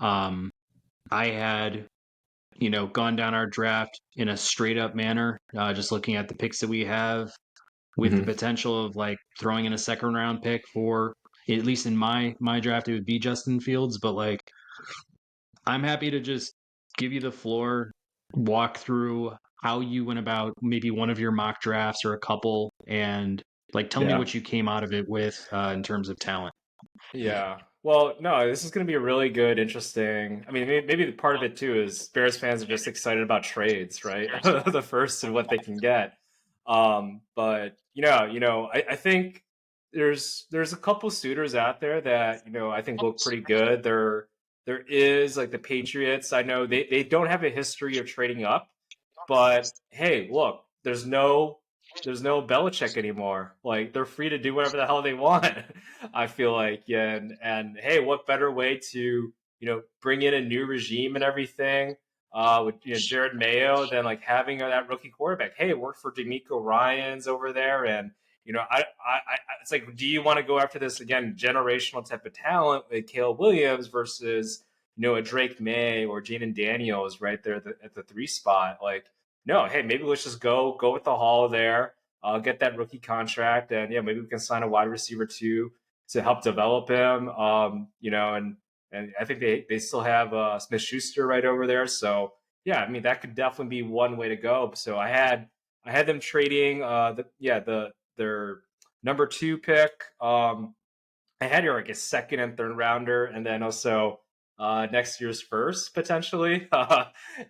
Um, I had, gone down our draft in a straight up manner, just looking at the picks that we have with the Hmm. potential of like throwing in a second round pick for, at least in my draft, it would be Justin Fields. But like, I'm happy to just give you the floor, walk through how you went about maybe one of your mock drafts or a couple, and like tell me Yeah. what you came out of it with in terms of talent. Yeah. Well, no, this is going to be a really good, interesting. I mean, maybe the part of it too is Bears fans are just excited about trades, right? The first and what they can get. But I think there's a couple suitors out there that I think look pretty good. There is like the Patriots. I know they don't have a history of trading up, but hey, look, there's no Belichick anymore. Like they're free to do whatever the hell they want. I feel like, yeah, and hey, what better way to bring in a new regime and everything with Jared Mayo than like having that rookie quarterback. Hey, it worked for D'Amico Ryan's over there, and it's like, do you want to go after this again generational type of talent with Caleb Williams versus a Drake May or Jaden Daniels right there at the three spot? Like, no, hey, maybe let's just go with the haul there. Get that rookie contract, and yeah, maybe we can sign a wide receiver too to help develop him. And I think they still have Smith Schuster right over there. So yeah, I mean that could definitely be one way to go. So I had them trading their number two pick. I had here like a second and third rounder, and then also next year's first potentially.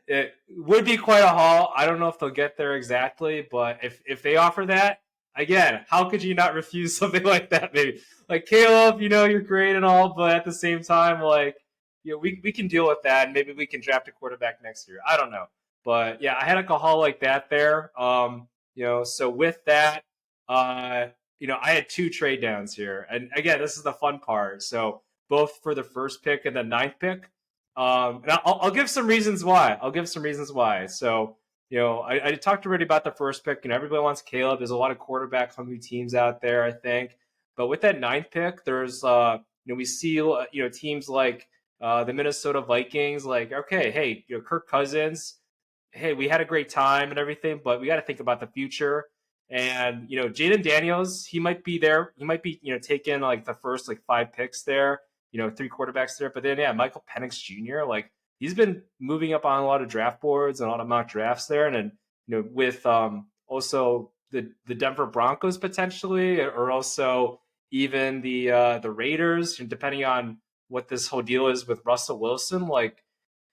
It would be quite a haul. I don't know if they'll get there exactly, but if they offer that again, how could you not refuse something like that? Maybe like Caleb, you're great and all, but at the same time, like we can deal with that, and maybe we can draft a quarterback next year. I don't know, but yeah, I had like a haul like that there. So with that, uh, I had two trade downs here. And again, this is the fun part. So both for the first pick and the ninth pick. And I'll give some reasons why. I'll give some reasons why. So, I talked already about the first pick. Everybody wants Caleb. There's a lot of quarterback hungry teams out there, I think. But with that ninth pick, there's, we see, teams like the Minnesota Vikings, like, okay, hey, Kirk Cousins, hey, we had a great time and everything, but we got to think about the future. And Jaden Daniels, he might be there. He might be taking like the first like five picks there. Three quarterbacks there. But then yeah, Michael Penix Jr. like he's been moving up on a lot of draft boards and a lot of mock drafts there. And then with also the Denver Broncos potentially, or also even the Raiders, depending on what this whole deal is with Russell Wilson. Like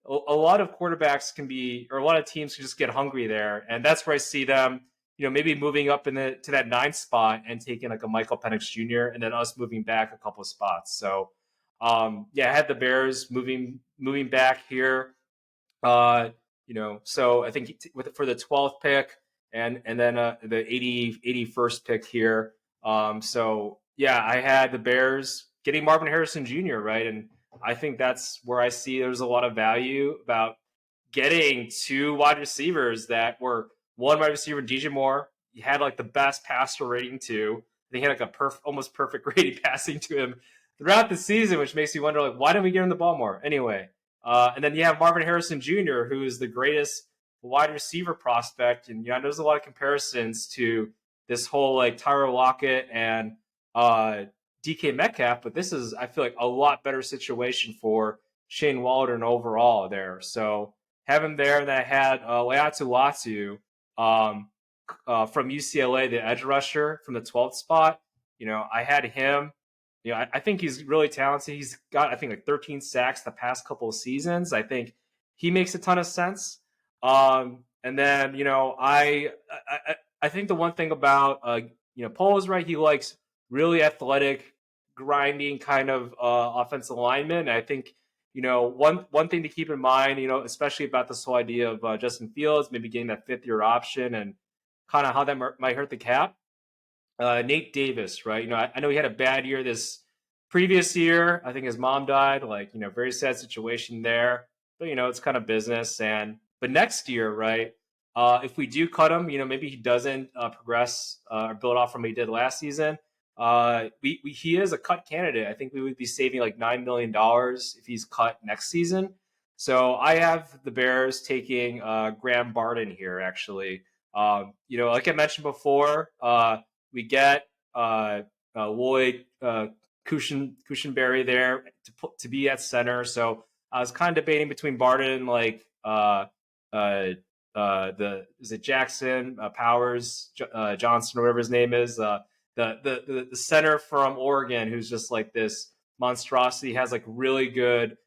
a lot of quarterbacks can be, or a lot of teams can just get hungry there, and that's where I see them. Maybe moving up to that ninth spot and taking like a Michael Penix Jr. and then us moving back a couple of spots. So, yeah, I had the Bears moving back here. So I think for the 12th pick and then the 81st pick here. So yeah, I had the Bears getting Marvin Harrison Jr. right, and I think that's where I see there's a lot of value about getting two wide receivers that were one wide receiver, DJ Moore. He had like the best passer rating too. They had like a almost perfect rating passing to him throughout the season, which makes me wonder like why didn't we give him the ball more anyway? And then you have Marvin Harrison Jr., who is the greatest wide receiver prospect. And there's a lot of comparisons to this whole like Tyler Lockett and DK Metcalf, but this is, I feel like, a lot better situation for Shane Waldron overall there. So have him there. And then I had Leatu Latu from UCLA, the edge rusher from the 12th spot. I had him. I think he's really talented. He's got, I think, like 13 sacks the past couple of seasons. I think he makes a ton of sense. And then, I think the one thing about, Paul is right. He likes really athletic, grinding kind of offensive linemen. And I think, one thing to keep in mind, especially about this whole idea of Justin Fields, maybe getting that fifth year option and kind of how that might hurt the cap. Nate Davis, right? I know he had a bad year this previous year. I think his mom died. Like, very sad situation there. But it's kind of business. But next year, right? If we do cut him, maybe he doesn't progress or build off from what he did last season. he is a cut candidate. I think we would be saving like $9 million if he's cut next season. So I have the Bears taking Graham Barden here. Actually, like I mentioned before, we get Lloyd Cushenberry there to be at center. So I was kind of debating between Barden and like uh, the is it Jackson Powers Johnson or whatever his name is. The center from Oregon, who's just like this monstrosity, has like really good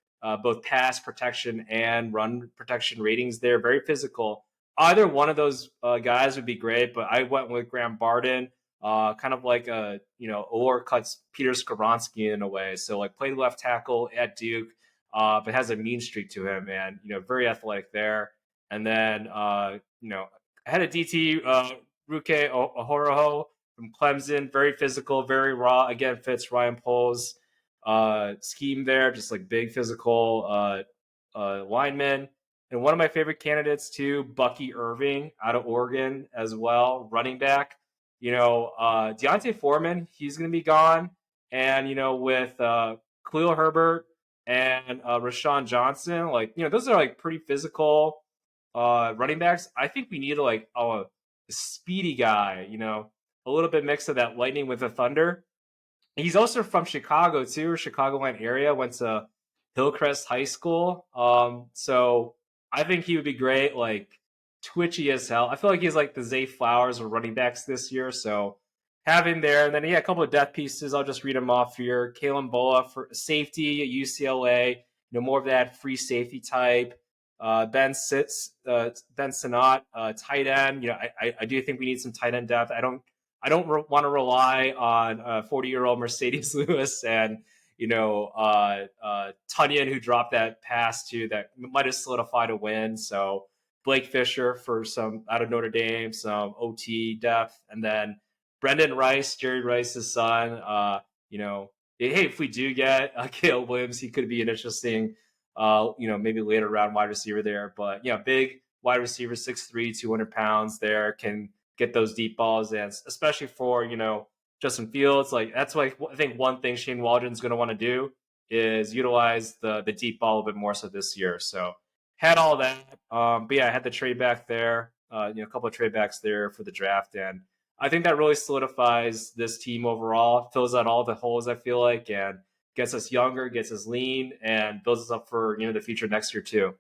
both pass protection and run protection ratings there. Very physical. Either one of those guys would be great, but I went with Graham Barden, kind of like a or cuts Peter Skoronsky in a way. So like played left tackle at Duke, but has a mean streak to him, and very athletic there. And then I had a DT Ruke Ohoroho from Clemson, very physical, very raw. Again, fits Ryan Poles' scheme there, just like big physical lineman. And one of my favorite candidates too, Bucky Irving out of Oregon as well, running back. Deontay Foreman, he's going to be gone, and with Khalil Herbert and Rashawn Johnson, like those are like pretty physical running backs. I think we need like a speedy guy, a little bit mix of that lightning with the thunder. He's also from Chicago too, Chicagoland area. Went to Hillcrest High School. So I think he would be great. Like twitchy as hell. I feel like he's like the Zay Flowers of running backs this year. So have him there, and then a couple of depth pieces. I'll just read them off here. Kalen Bola for safety at UCLA. More of that free safety type. Ben Sinnott, tight end. I do think we need some tight end depth. I don't want to rely on 40-year-old Mercedes Lewis and Tunyon, who dropped that pass too that might have solidified a win. So Blake Fisher for some out of Notre Dame, some OT depth, and then Brendan Rice, Jerry Rice's son. Hey, if we do get Caleb Williams, he could be an interesting, maybe later round wide receiver there. But big wide receiver, 6'3", 200 pounds there, can get those deep balls, and especially for Justin Fields. Like that's like I think one thing Shane Waldron's going to want to do is utilize the deep ball a bit more so this year. So had all that, but I had the trade back there, a couple of trade backs there for the draft, and I think that really solidifies this team overall, fills out all the holes I feel like, and gets us younger, gets us lean, and builds us up for the future next year too.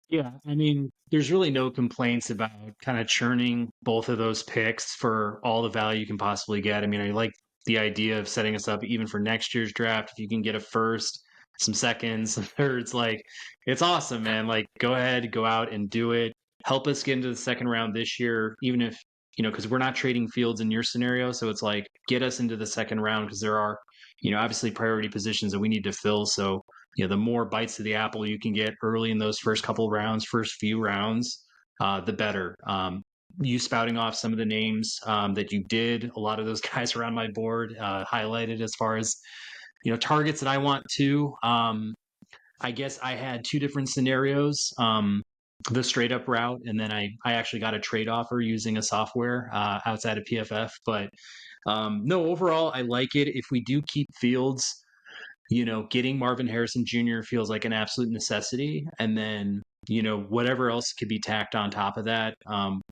Yeah, I mean, there's really no complaints about kind of churning both of those picks for all the value you can possibly get. I mean, I like the idea of setting us up even for next year's draft. If you can get a first, some seconds, some thirds, like it's awesome, man. Like go ahead, go out and do it. Help us get into the second round this year, even if, because we're not trading Fields in your scenario. So it's like get us into the second round because there are, obviously priority positions that we need to fill. So the more bites of the apple you can get early in those first couple rounds, first few rounds, the better. You spouting off some of the names that you did, a lot of those guys are on my board, highlighted as far as targets that I want to. I guess I had two different scenarios. The straight up route, and then I actually got a trade offer using a software outside of PFF. But no, overall, I like it. If we do keep Fields, getting Marvin Harrison Jr. feels like an absolute necessity. And then, whatever else could be tacked on top of that,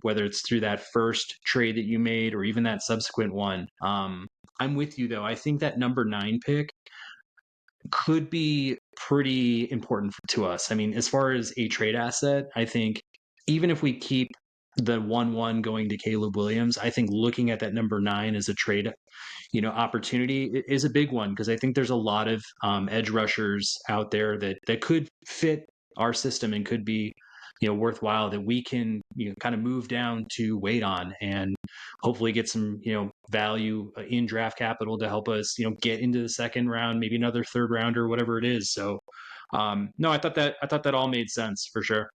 whether it's through that first trade that you made or even that subsequent one. I'm with you, though. I think that number 9 pick could be pretty important to us. I mean, as far as a trade asset, I think even if we keep the 1-1 going to Caleb Williams, I think looking at that number 9 as a trade opportunity is a big one because I think there's a lot of edge rushers out there that could fit our system and could be worthwhile that we can kind of move down to wait on and hopefully get some value in draft capital to help us get into the second round, maybe another third round or whatever it is. So no, I thought that all made sense for sure.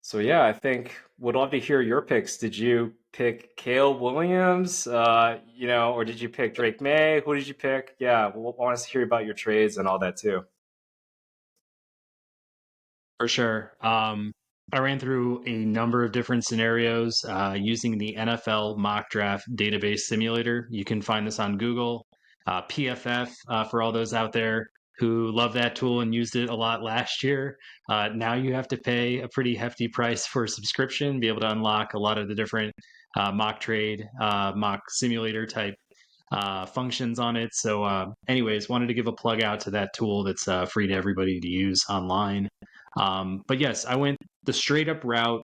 So I think would love to hear your picks. Did you pick Caleb Williams, or did you pick Drake May? Who did you pick? Yeah, we'll want to hear about your trades and all that too. For sure. I ran through a number of different scenarios using the NFL mock draft database simulator. You can find this on Google. PFF, for all those out there who love that tool and used it a lot last year. Now you have to pay a pretty hefty price for a subscription, be able to unlock a lot of the different mock trade, mock simulator type functions on it. So, anyways, wanted to give a plug out to that tool that's free to everybody to use online. But yes, I went the straight up route.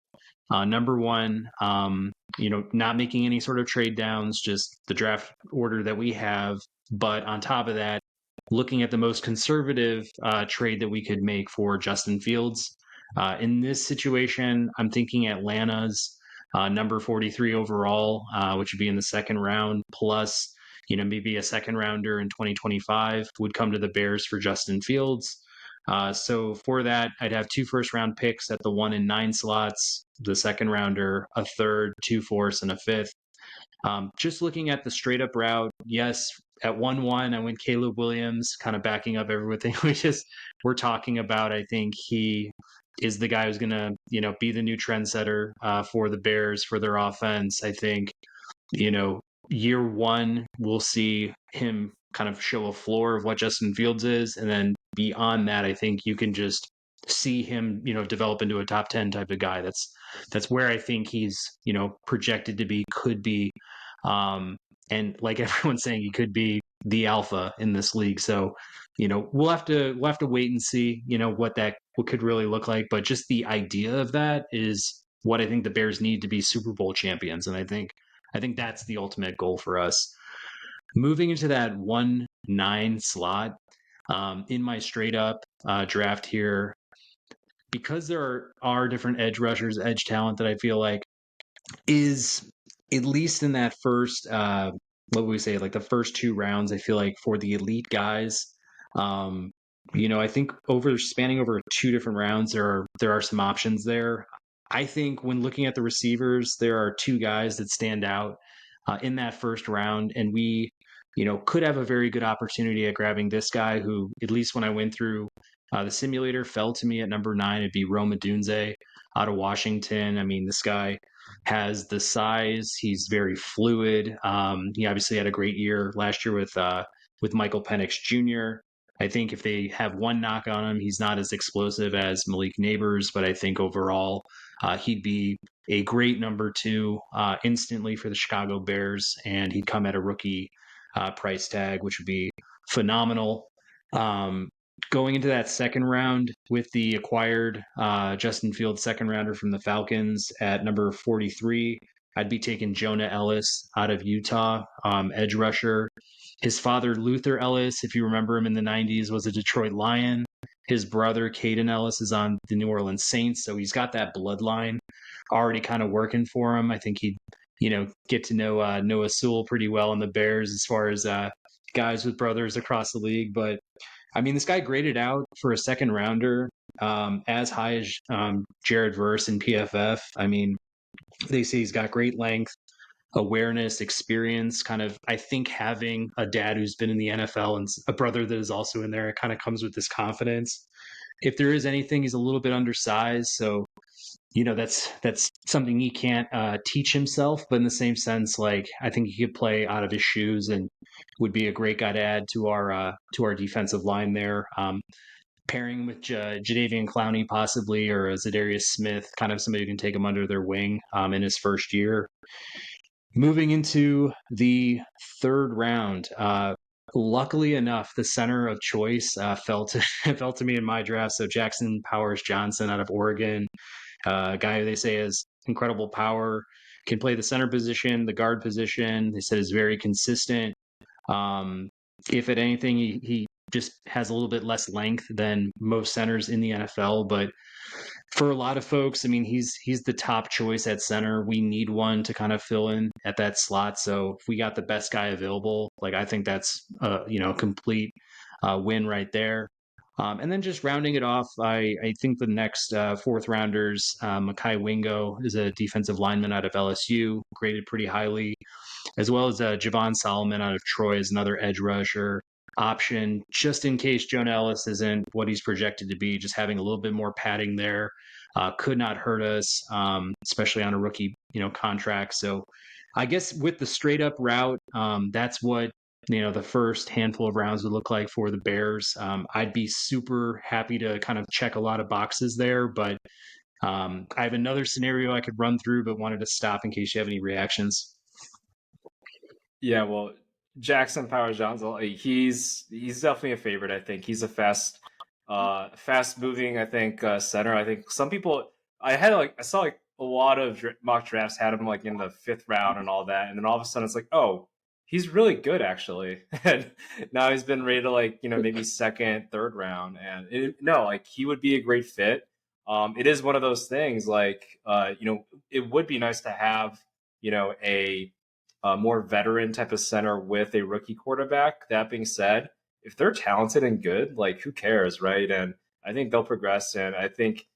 Number one, not making any sort of trade downs, just the draft order that we have. But on top of that, looking at the most conservative trade that we could make for Justin Fields. In this situation, I'm thinking Atlanta's number 43 overall, which would be in the second round, plus maybe a second rounder in 2025 would come to the Bears for Justin Fields. So for that, I'd have 2 first-round picks at the 1 and 9 slots, the second rounder, a third, 2 fourths, and a fifth. Just looking at the straight-up route, yes, at 1-1, I went Caleb Williams, kind of backing up everything we're talking about. I think he is the guy who's going to, be the new trendsetter for the Bears, for their offense. I think, year one, we'll see him kind of show a floor of what Justin Fields is. And then beyond that, I think you can just see him, develop into a top 10 type of guy. That's where I think he's, projected to be, could be. And like everyone's saying, he could be the alpha in this league. So, we'll have to wait and see, what could really look like. But just the idea of that is what I think the Bears need to be Super Bowl champions. And I think that's the ultimate goal for us. Moving into that 1-9 slot, in my straight up draft here, because there are different edge rushers, edge talent that I feel like is at least in that first, what would we say, like the first 2 rounds, I feel like for the elite guys, I think spanning over 2 different rounds, there are some options there. I think when looking at the receivers, there are 2 guys that stand out in that first round, and we, could have a very good opportunity at grabbing this guy who, at least when I went through the simulator, fell to me at number 9. It'd be Rome Odunze out of Washington. I mean, this guy has the size. He's very fluid. He obviously had a great year last year with Michael Penix Jr. I think if they have one knock on him, he's not as explosive as Malik Nabers, but I think overall he'd be a great number 2 instantly for the Chicago Bears, and he'd come at a rookie price tag, which would be phenomenal. Going into that second round with the acquired Justin Fields second rounder from the Falcons at number 43, I'd be taking Jonah Ellis out of Utah, edge rusher. His father, Luther Ellis, if you remember him in the 90s, was a Detroit Lion. His brother, Caden Ellis, is on the New Orleans Saints, so he's got that bloodline already kind of working for him. I think he'd, get to know Noah Sewell pretty well in the Bears as far as guys with brothers across the league. But I mean, this guy graded out for a second rounder as high as Jared Verse in PFF. I mean, they say he's got great length, awareness, experience, kind of, I think having a dad who's been in the NFL and a brother that is also in there, it kind of comes with this confidence. If there is anything, he's a little bit undersized. So, that's something he can't teach himself. But in the same sense, like, I think he could play out of his shoes and would be a great guy to add to our defensive line there. Pairing with Jadeveon Clowney possibly, or Zadarius Smith, kind of somebody who can take him under their wing in his first year. Moving into the third round, luckily enough, the center of choice fell to me in my draft. So Jackson Powers Johnson out of Oregon, a guy who they say has incredible power, can play the center position, the guard position. They said is very consistent. If at anything, he just has a little bit less length than most centers in the NFL, but for a lot of folks, I mean, he's the top choice at center. We need one to kind of fill in at that slot. So if we got the best guy available, like, I think that's complete win right there. And then just rounding it off, I think the next fourth rounders, Mekhi Wingo is a defensive lineman out of LSU, graded pretty highly, as well as Javon Solomon out of Troy is another edge rusher option, just in case Jonah Ellis isn't what he's projected to be, just having a little bit more padding there. could not hurt us, especially on a rookie, contract. So I guess with the straight up route, that's what the first handful of rounds would look like for the Bears. I'd be super happy to kind of check a lot of boxes there, but I have another scenario I could run through, but wanted to stop in case you have any reactions. Yeah, well, Jackson Powers Johnson, he's definitely a favorite. I think he's a fast moving. I think center. I think some people. I saw like a lot of mock drafts had him like in the 5th round and all that, and then all of a sudden it's like, oh, he's really good actually, and now he's been rated like maybe 2nd, 3rd round, and no, like he would be a great fit. It is one of those things like it would be nice to have a more veteran type of center with a rookie quarterback. That being said, if they're talented and good, like who cares, right? And I think they'll progress. And I think,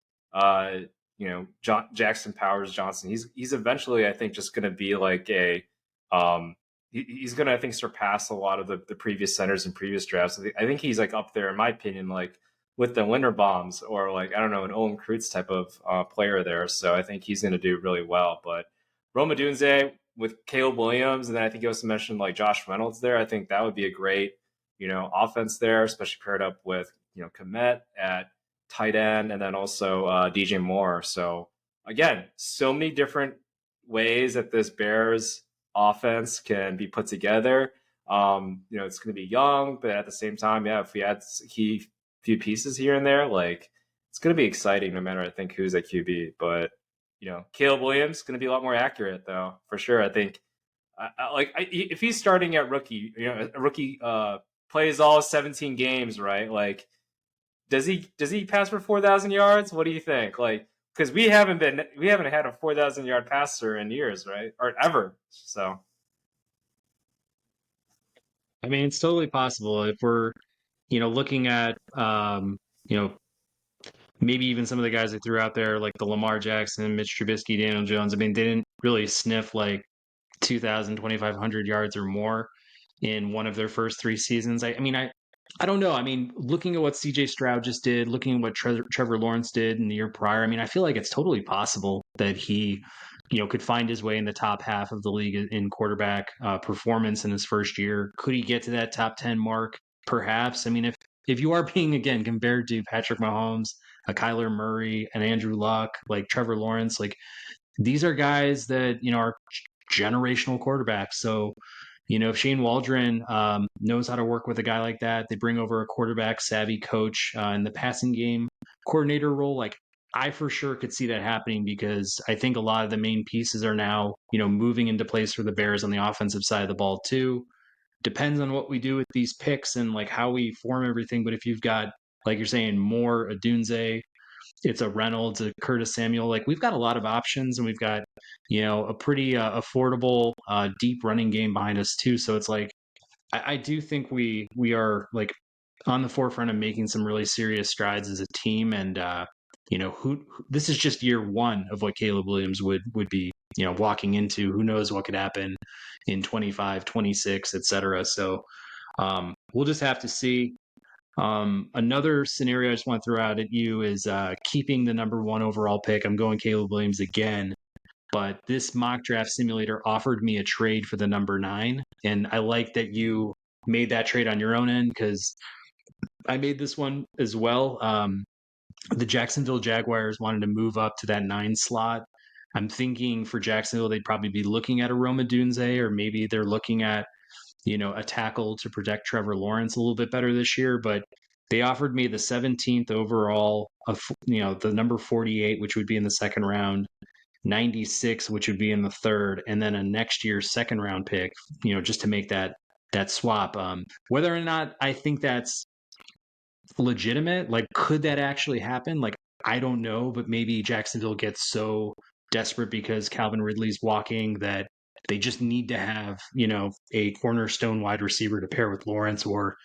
Jackson Powers Johnson, he's eventually, I think, just going to be like he's going to, I think, surpass a lot of the previous centers in previous drafts. I think he's like up there, in my opinion, like with the Linderbaums or like, I don't know, an Owen Kreutz type of player there. So I think he's going to do really well. But Rome Odunze with Caleb Williams, and then I think you also mentioned like Josh Reynolds there. I think that would be a great, offense there, especially paired up with Komet at tight end, and then also DJ Moore. So again, so many different ways that this Bears offense can be put together. It's going to be young, but at the same time, yeah, if we add key few pieces here and there, like it's going to be exciting no matter I think who's at QB. But Caleb Williams going to be a lot more accurate though, for sure. I think if he's starting at rookie, a rookie plays all 17 games, right? Like, does he pass for 4,000 yards? What do you think? Like, because we haven't had a 4,000 yard passer in years, right? Or ever. So, I mean, it's totally possible if we're, looking at, maybe even some of the guys they threw out there, like the Lamar Jackson, Mitch Trubisky, Daniel Jones. I mean, they didn't really sniff like 2,000, 2,500 yards or more in one of their first 3 seasons. I don't know. I mean, looking at what CJ Stroud just did, looking at what Trevor Lawrence did in the year prior, I mean, I feel like it's totally possible that he, could find his way in the top half of the league in quarterback performance in his first year. Could he get to that top 10 mark? Perhaps. I mean, if you are being again compared to Patrick Mahomes, a Kyler Murray, an Andrew Luck, like Trevor Lawrence, like these are guys that are generational quarterbacks. So if Shane Waldron knows how to work with a guy like that, they bring over a quarterback savvy coach in the passing game coordinator role. Like I for sure could see that happening because I think a lot of the main pieces are now, moving into place for the Bears on the offensive side of the ball too. Depends on what we do with these picks and like how we form everything. But if you've got, like you're saying, more Adunze, it's a Reynolds, a Curtis Samuel. Like we've got a lot of options, and we've got a pretty affordable, deep running game behind us too. So it's like I do think we are like on the forefront of making some really serious strides as a team, and who this is just year one of what Caleb Williams would be walking into. Who knows what could happen in 25, 26, etc. So we'll just have to see. Another scenario I just want to throw out at you is keeping the number 1 overall pick. I'm going Caleb Williams again, but this mock draft simulator offered me a trade for the number 9. And I like that you made that trade on your own end because I made this one as well. The Jacksonville Jaguars wanted to move up to that 9 slot. I'm thinking for Jacksonville, they'd probably be looking at a Rome Odunze, or maybe they're looking at a tackle to protect Trevor Lawrence a little bit better this year, but they offered me the 17th overall of, the number 48, which would be in the second round, 96, which would be in the third, and then a next year's second round pick, just to make that swap. Whether or not I think that's legitimate, like, could that actually happen? Like, I don't know, but maybe Jacksonville gets so desperate because Calvin Ridley's walking that they just need to have, a cornerstone wide receiver to pair with Lawrence, or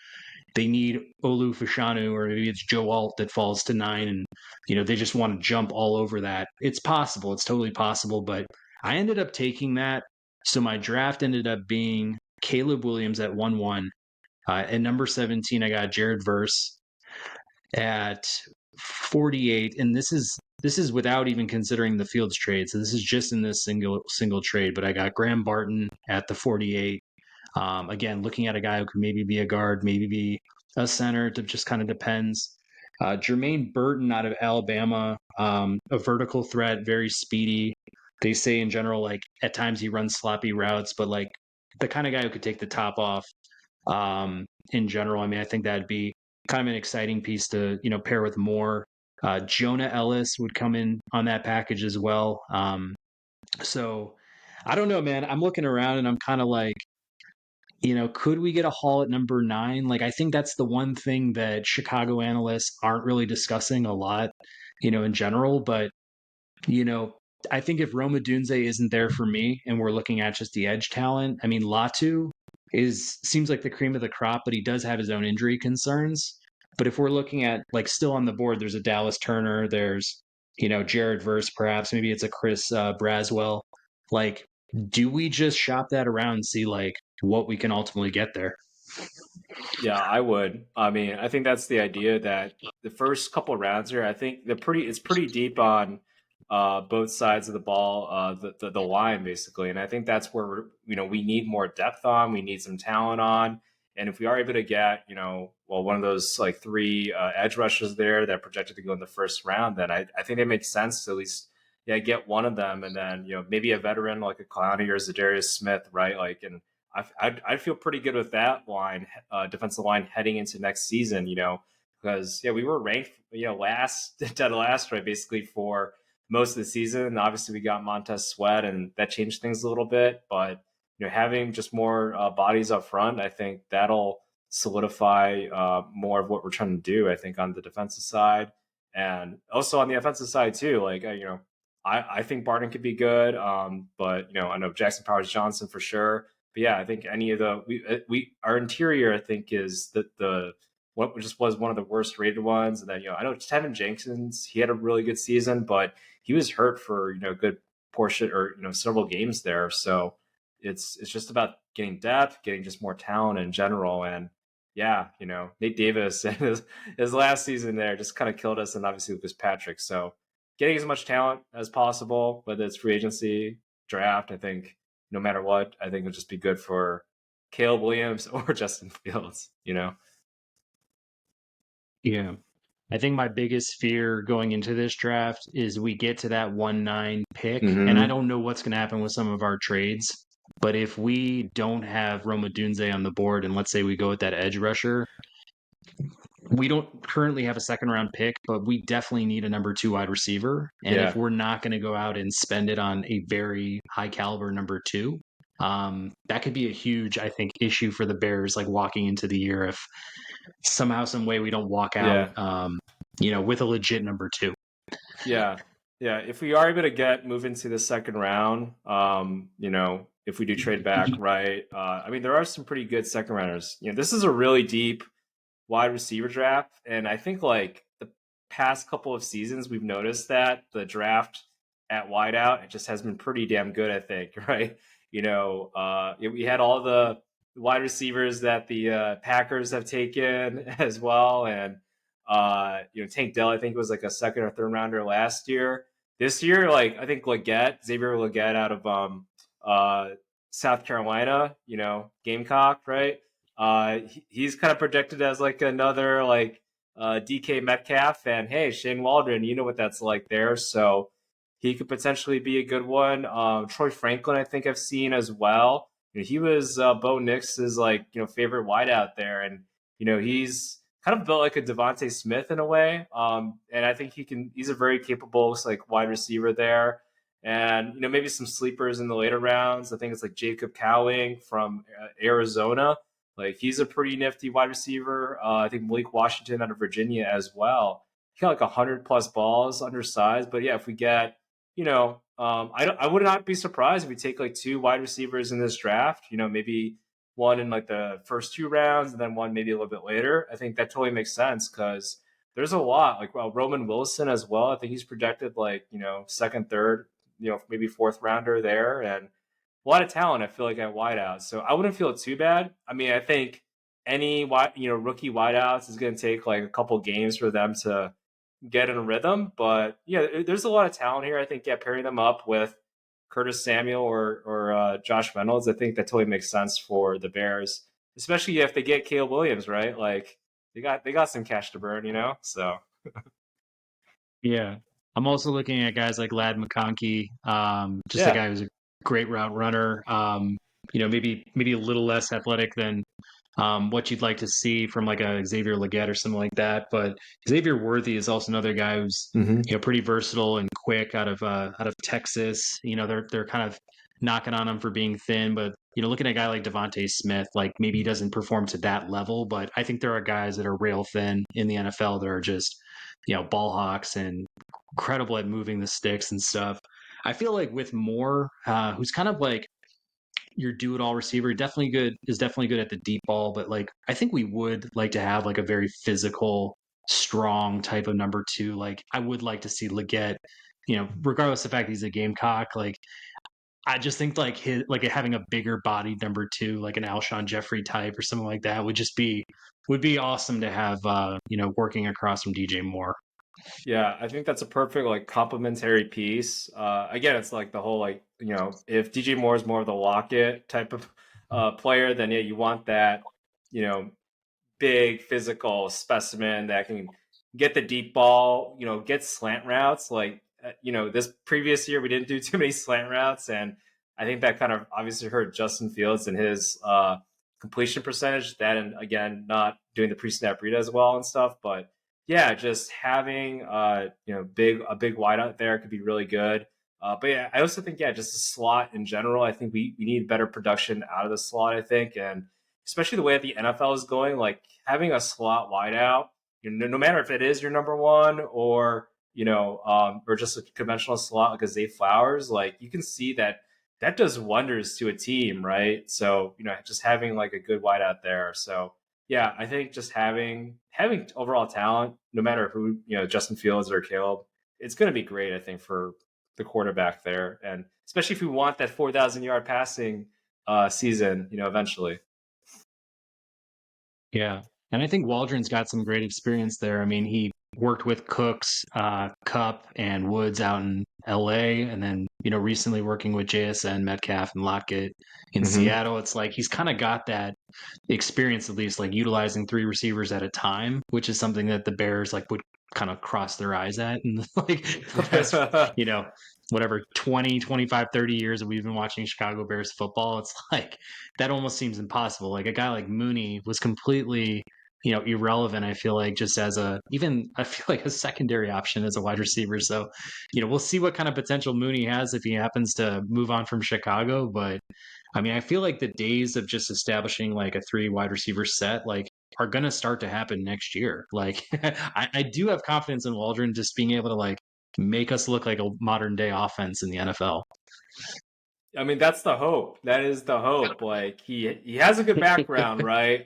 they need Olu Fashanu, or maybe it's Joe Alt that falls to 9, and they just want to jump all over that. It's possible. It's totally possible. But I ended up taking that. So my draft ended up being Caleb Williams at 1-1. At number 17, I got Jared Verse. At 48, and this is without even considering the Fields trade. So this is just in this single trade. But I got Graham Barton at the 48. Again, looking at a guy who could maybe be a guard, maybe be a center. It just kind of depends. Jermaine Burton out of Alabama, a vertical threat, very speedy. They say in general, like at times he runs sloppy routes, but like the kind of guy who could take the top off. In general, I mean, I think that'd be kind of an exciting piece to pair with more. Jonah Ellis would come in on that package as well. So I don't know, man. I'm looking around and I'm kind of like, could we get a haul at number 9? Like, I think that's the one thing that Chicago analysts aren't really discussing a lot, in general. But, you know, I think if Roma Dunze isn't there for me and we're looking at just the edge talent, I mean, Latu seems like the cream of the crop, but he does have his own injury concerns. But if we're looking at like still on the board, there's a Dallas Turner, there's, Jared Verse, perhaps, maybe it's a Chris Braswell. Like, do we just shop that around and see like what we can ultimately get there? Yeah, I would. I mean, I think that's the idea that the first couple of rounds here, I think it's pretty deep on both sides of the ball, the line basically, and I think that's where we need more depth on, we need some talent on, and if we are able to get well one of those like three edge rushers there that projected to go in the first round, then I think it makes sense to at least get one of them, and then maybe a veteran like a Clowney or Zadarius Smith, right? Like and I'd feel pretty good with that line, defensive line heading into next season, because we were ranked, last dead last, right, basically for most of the season. And obviously, we got Montez Sweat, and that changed things a little bit. But having just more bodies up front, I think that'll solidify more of what we're trying to do. I think on the defensive side, and also on the offensive side too. Like I think Barton could be good, but I know Jackson Powers Johnson for sure. But yeah, I think any of the we our interior, I think, is the what just was one of the worst rated ones. And then I know Tevin Jenkins, he had a really good season, but he was hurt for a good portion or several games there. So it's just about getting depth, getting just more talent in general. And yeah, Nate Davis and his last season there just kind of killed us, and obviously Lucas Patrick. So getting as much talent as possible, whether it's free agency, draft, I think no matter what, I think it'll just be good for Caleb Williams or Justin Fields, Yeah. I think my biggest fear going into this draft is we get to that 1-9 pick, and I don't know what's going to happen with some of our trades. But if we don't have Roma Dunze on the board, and let's say we go with that edge rusher, we don't currently have a second round pick, but we definitely need a number 2 wide receiver. And if we're not going to go out and spend it on a very high caliber number 2, that could be a huge, I think, issue for the Bears, like walking into the year if somehow, some way we don't walk out, with a legit number 2. Yeah. If we are able to move into the second round, if we do trade back, right? I mean, there are some pretty good second rounders. This is a really deep wide receiver draft, and I think like the past couple of seasons, we've noticed that the draft at wideout, it just has been pretty damn good. I think, right? We had all the wide receivers that the Packers have taken as well, and Tank Dell, I think was like a second or third rounder last year. This year, like I think Xavier Legette out of South Carolina, Gamecock, right? He's kind of projected as like another like DK Metcalf, and hey, Shane Waldron, you know what that's like there, so he could potentially be a good one. Troy Franklin, I think I've seen as well. He was Bo Nix's like favorite wideout there, and he's kind of built like a Devontae Smith in a way. And I think he's a very capable like wide receiver there. And maybe some sleepers in the later rounds. I think it's like Jacob Cowing from Arizona. Like he's a pretty nifty wide receiver. I think Malik Washington out of Virginia as well. He got like 100+ balls, undersized. But yeah, if we get, I would not be surprised if we take like 2 wide receivers in this draft. Maybe one in like the first 2 rounds and then one maybe a little bit later. I think that totally makes sense because there's a lot. Like Roman Wilson as well. I think he's projected like second, third, maybe fourth rounder there, and a lot of talent, I feel like, at wideouts. So I wouldn't feel too bad. I mean, I think any rookie wideouts is going to take like a couple games for them to get in a rhythm. But yeah, there's a lot of talent here. I think pairing them up with Curtis Samuel or Josh Reynolds, I think that totally makes sense for the Bears, especially if they get Caleb Williams, right? Like they got some cash to burn, So Yeah. I'm also looking at guys like Lad McConkey, just a yeah. guy who's a great route runner. Maybe a little less athletic than what you'd like to see from like a Xavier Legette or something like that. But Xavier Worthy is also another guy who's Mm-hmm. pretty versatile and quick out of Texas. They're kind of knocking on him for being thin, but looking at a guy like Devontae Smith, like maybe he doesn't perform to that level, but I think there are guys that are rail thin in the NFL that are just ball hawks and incredible at moving the sticks and stuff. I feel like with Moore, who's kind of like your do-it-all receiver, definitely good at the deep ball, but like I think we would like to have like a very physical, strong type of number two. Like I would like to see Leggett, regardless of the fact he's a Gamecock, like I just think like having a bigger bodied number two, like an Alshon Jeffrey type or something like that would be awesome to have working across from DJ Moore. Yeah, I think that's a perfect like complementary piece. Again, it's like the whole like if DJ Moore is more of the Lockett type of player, then yeah, you want that you know big physical specimen that can get the deep ball, get slant routes. Like this previous year we didn't do too many slant routes, and I think that kind of obviously hurt Justin Fields and his completion percentage. That and again not doing the pre-snap read as well and stuff, but yeah, just having a big wideout there could be really good. But yeah, I also think just the slot in general. I think we need better production out of the slot. I think, and especially the way that the NFL is going, like having a slot wideout, no matter if it is your number one or just a conventional slot like a Zay Flowers, like you can see that does wonders to a team, right? So just having like a good wideout there. So yeah, I think just having overall talent, no matter who Justin Fields or Caleb, it's going to be great. I think for the quarterback there, and especially if we want that 4,000-yard passing season, eventually. Yeah. And I think Waldron's got some great experience there. I mean, he worked with Cooks, Cup, and Woods out in LA, and then, recently working with JSN, Metcalf, and Lockett in Mm-hmm. Seattle. It's like he's kind of got that experience, at least, like utilizing three receivers at a time, which is something that the Bears like would kind of cross their eyes at. And like the past, whatever 20, 25, 30 years that we've been watching Chicago Bears football, it's like that almost seems impossible. Like a guy like Mooney was completely irrelevant. I feel like just as I feel like a secondary option as a wide receiver. So, we'll see what kind of potential Mooney has if he happens to move on from Chicago. But I mean, I feel like the days of just establishing like a three wide receiver set, like are going to start to happen next year. Like I do have confidence in Waldron just being able to like make us look like a modern day offense in the NFL. I mean, that's the hope. That is the hope. Like he has a good background, right?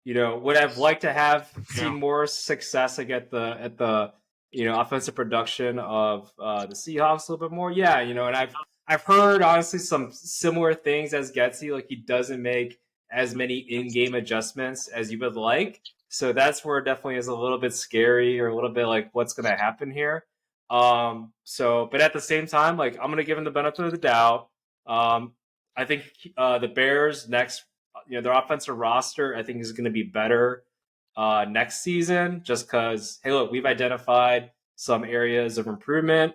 Would have liked to have Yeah. seen more success like at the offensive production of the Seahawks a little bit more. Yeah, and I've heard honestly some similar things as Getsy. Like he doesn't make as many in-game adjustments as you would like. So that's where it definitely is a little bit scary or a little bit like what's going to happen here. But at the same time, like I'm going to give him the benefit of the doubt. um, I think the Bears next, their offensive roster, I think is going to be better next season, just because hey, look, we've identified some areas of improvement.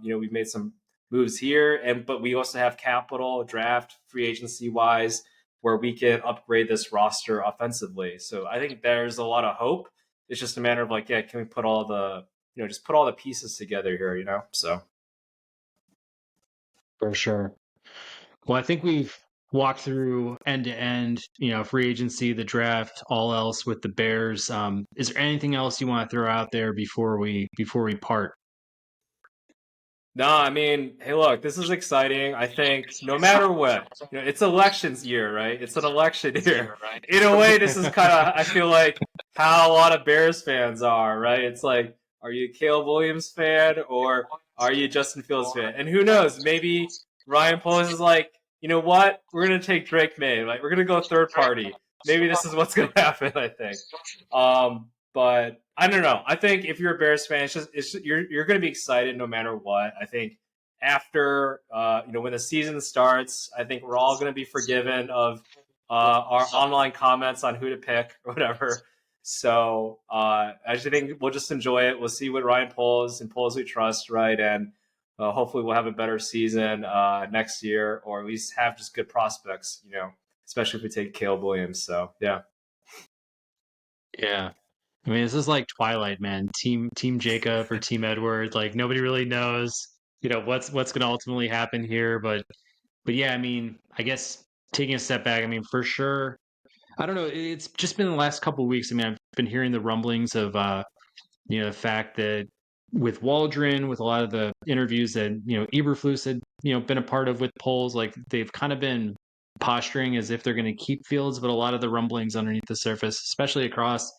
We've made some moves here, but we also have capital, draft, free agency wise, where we can upgrade this roster offensively. So I think there's a lot of hope. It's just a matter of like, yeah, can we put all the just put all the pieces together here, So For sure. Well, I think we've walked through end to end, free agency, the draft, all else with the Bears. Is there anything else you want to throw out there before we part? no, I mean, hey, look, this is exciting. I think no matter what, it's elections year, right? It's an election year. In a way, this is kind of, I feel like, how a lot of Bears fans are, right? It's like, are you a Caleb Williams fan or are you a Justin Fields fan? And who knows? Maybe Ryan Poles is like, you know what? We're going to take Drake May. Like, we're going to go third party. Maybe this is what's going to happen, I think. but I don't know. I think if you're a Bears fan, you're going to be excited no matter what. I think after when the season starts, I think we're all going to be forgiven of our online comments on who to pick or whatever. So I just think we'll just enjoy it. We'll see what Ryan pulls and pulls we trust, right? And hopefully we'll have a better season next year, or at least have just good prospects. Especially if we take Caleb Williams. So yeah. Yeah. I mean, this is like Twilight, man. Team Jacob or Team Edward. Like nobody really knows, what's going to ultimately happen here. But yeah, I mean, I guess taking a step back, I mean, for sure. I don't know. It's just been the last couple of weeks. I mean, I've been hearing the rumblings of, the fact that with Waldron, with a lot of the interviews that Eberflus had been a part of with polls, like they've kind of been posturing as if they're going to keep Fields, but a lot of the rumblings underneath the surface, especially across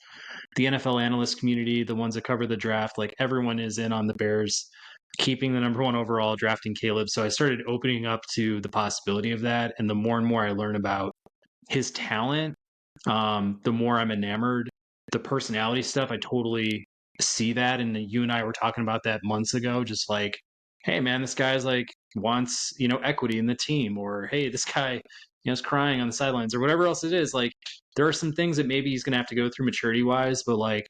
the NFL analyst community, the ones that cover the draft, like everyone is in on the Bears keeping the number one overall, drafting Caleb. So I started opening up to the possibility of that, and the more and more I learn about his talent, the more I'm enamored. The personality stuff, I totally see that. And you and I were talking about that months ago, just like, hey man, this guy's like wants, equity in the team, or hey, this guy, is crying on the sidelines or whatever else it is. Like there are some things that maybe he's gonna have to go through maturity wise, but like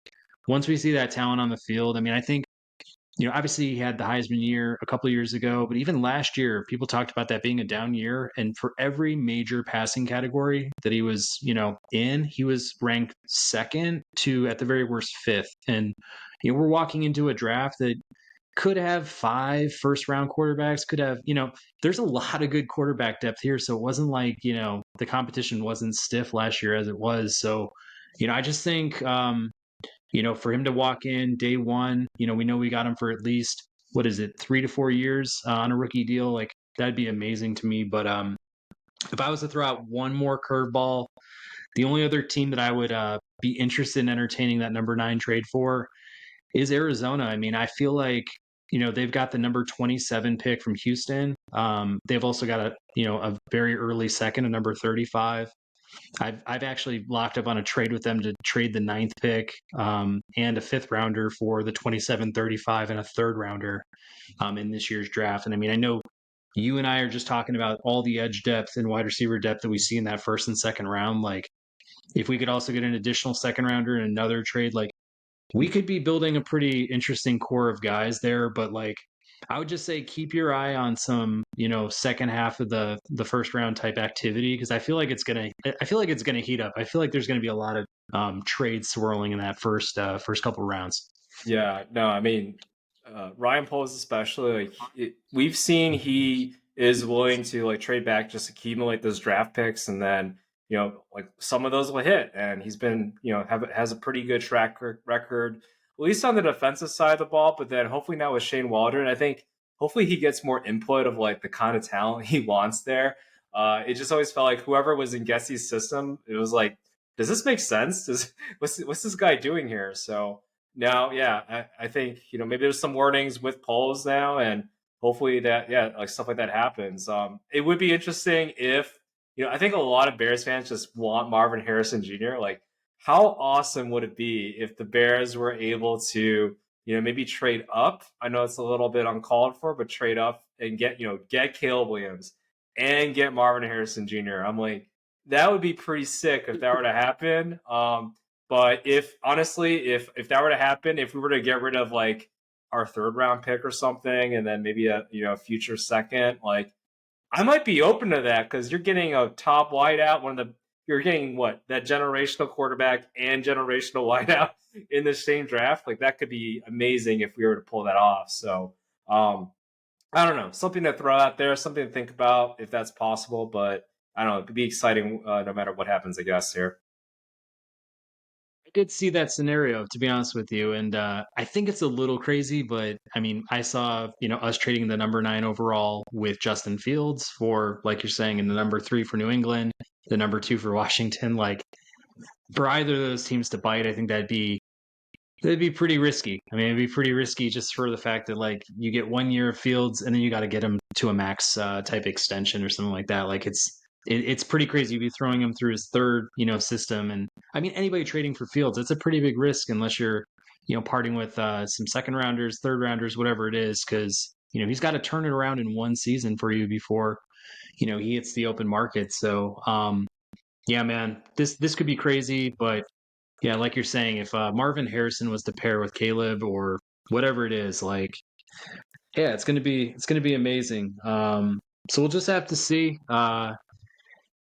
once we see that talent on the field, I mean, I think obviously he had the Heisman year a couple of years ago, but even last year, people talked about that being a down year. And for every major passing category that he was, in, he was ranked second to at the very worst fifth. And, we're walking into a draft that could have 5 first round quarterbacks, could have, there's a lot of good quarterback depth here. So it wasn't like, the competition wasn't stiff last year as it was. So, I just think, for him to walk in day one, we know we got him for at least, what is it, 3 to 4 years on a rookie deal. Like that'd be amazing to me. But if I was to throw out one more curveball, the only other team that I would be interested in entertaining that number 9 trade for is Arizona. I mean, I feel like, they've got the number 27 pick from Houston. They've also got a very early second, a number 35. I've actually locked up on a trade with them to trade the 9th pick and a 5th rounder for the 27, 35, and a 3rd rounder in this year's draft. And I mean, I know you and I are just talking about all the edge depth and wide receiver depth that we see in that 1st and 2nd round. Like, if we could also get an additional 2nd rounder and another trade, like we could be building a pretty interesting core of guys there. But like, I would just say keep your eye on some, second half of the 1st round type activity, because I feel like it's gonna heat up. I feel like there's gonna be a lot of trades swirling in that first couple rounds. Yeah, no, I mean, Ryan Poles especially, like we've seen he is willing to like trade back, just accumulate those draft picks, and then like some of those will hit, and he's been has a pretty good track record, at least on the defensive side of the ball. But then hopefully now with Shane Waldron, I think hopefully he gets more input of like the kind of talent he wants there. It just always felt like whoever was in Gessie's system, it was like, does this make sense? What's this guy doing here? So now, yeah, I think maybe there's some warnings with polls now, and hopefully that like stuff like that happens. It would be interesting if I think a lot of Bears fans just want Marvin Harrison Jr. Like, how awesome would it be if the Bears were able to maybe trade up? I know it's a little bit uncalled for, but trade up and get Caleb Williams and get Marvin Harrison Jr. I'm like, that would be pretty sick if that were to happen. But if honestly, if that were to happen, if we were to get rid of like our 3rd round pick or something, and then maybe a future 2nd, like I might be open to that, because you're getting a top wideout, you're getting that generational quarterback and generational wideout in the same draft. Like that could be amazing if we were to pull that off. So I don't know, something to throw out there, something to think about if that's possible. But I don't know, it could be exciting no matter what happens, I guess, here. I did see that scenario, to be honest with you, and I think it's a little crazy, but I mean, I saw us trading the number 9 overall with Justin Fields for, like you're saying, and the number 3 for New England, the number 2 for Washington. Like for either of those teams to bite, I think that'd be pretty risky. I mean, it'd be pretty risky just for the fact that like you get 1 year of Fields and then you got to get him to a max type extension or something like that. Like it's it's pretty crazy to be throwing him through his third, system. And I mean, anybody trading for Fields, it's a pretty big risk unless you're, parting with some second rounders, third rounders, whatever it is, because he's got to turn it around in one season for you before he hits the open market. So yeah, man, this could be crazy, but yeah, like you're saying, if Marvin Harrison was to pair with Caleb or whatever it is, like, yeah, it's gonna be amazing. So we'll just have to see.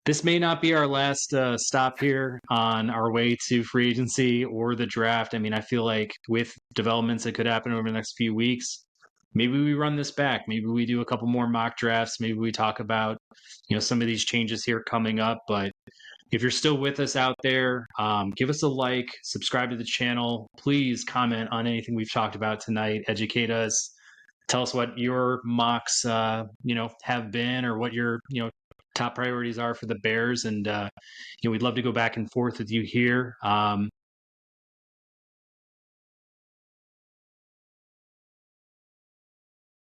This may not be our last stop here on our way to free agency or the draft. I mean, I feel like with developments that could happen over the next few weeks, maybe we run this back. Maybe we do a couple more mock drafts. Maybe we talk about, some of these changes here coming up. But if you're still with us out there, give us a like, subscribe to the channel. Please comment on anything we've talked about tonight. Educate us. Tell us what your mocks, have been, or what your, top priorities are for the Bears. And, we'd love to go back and forth with you here.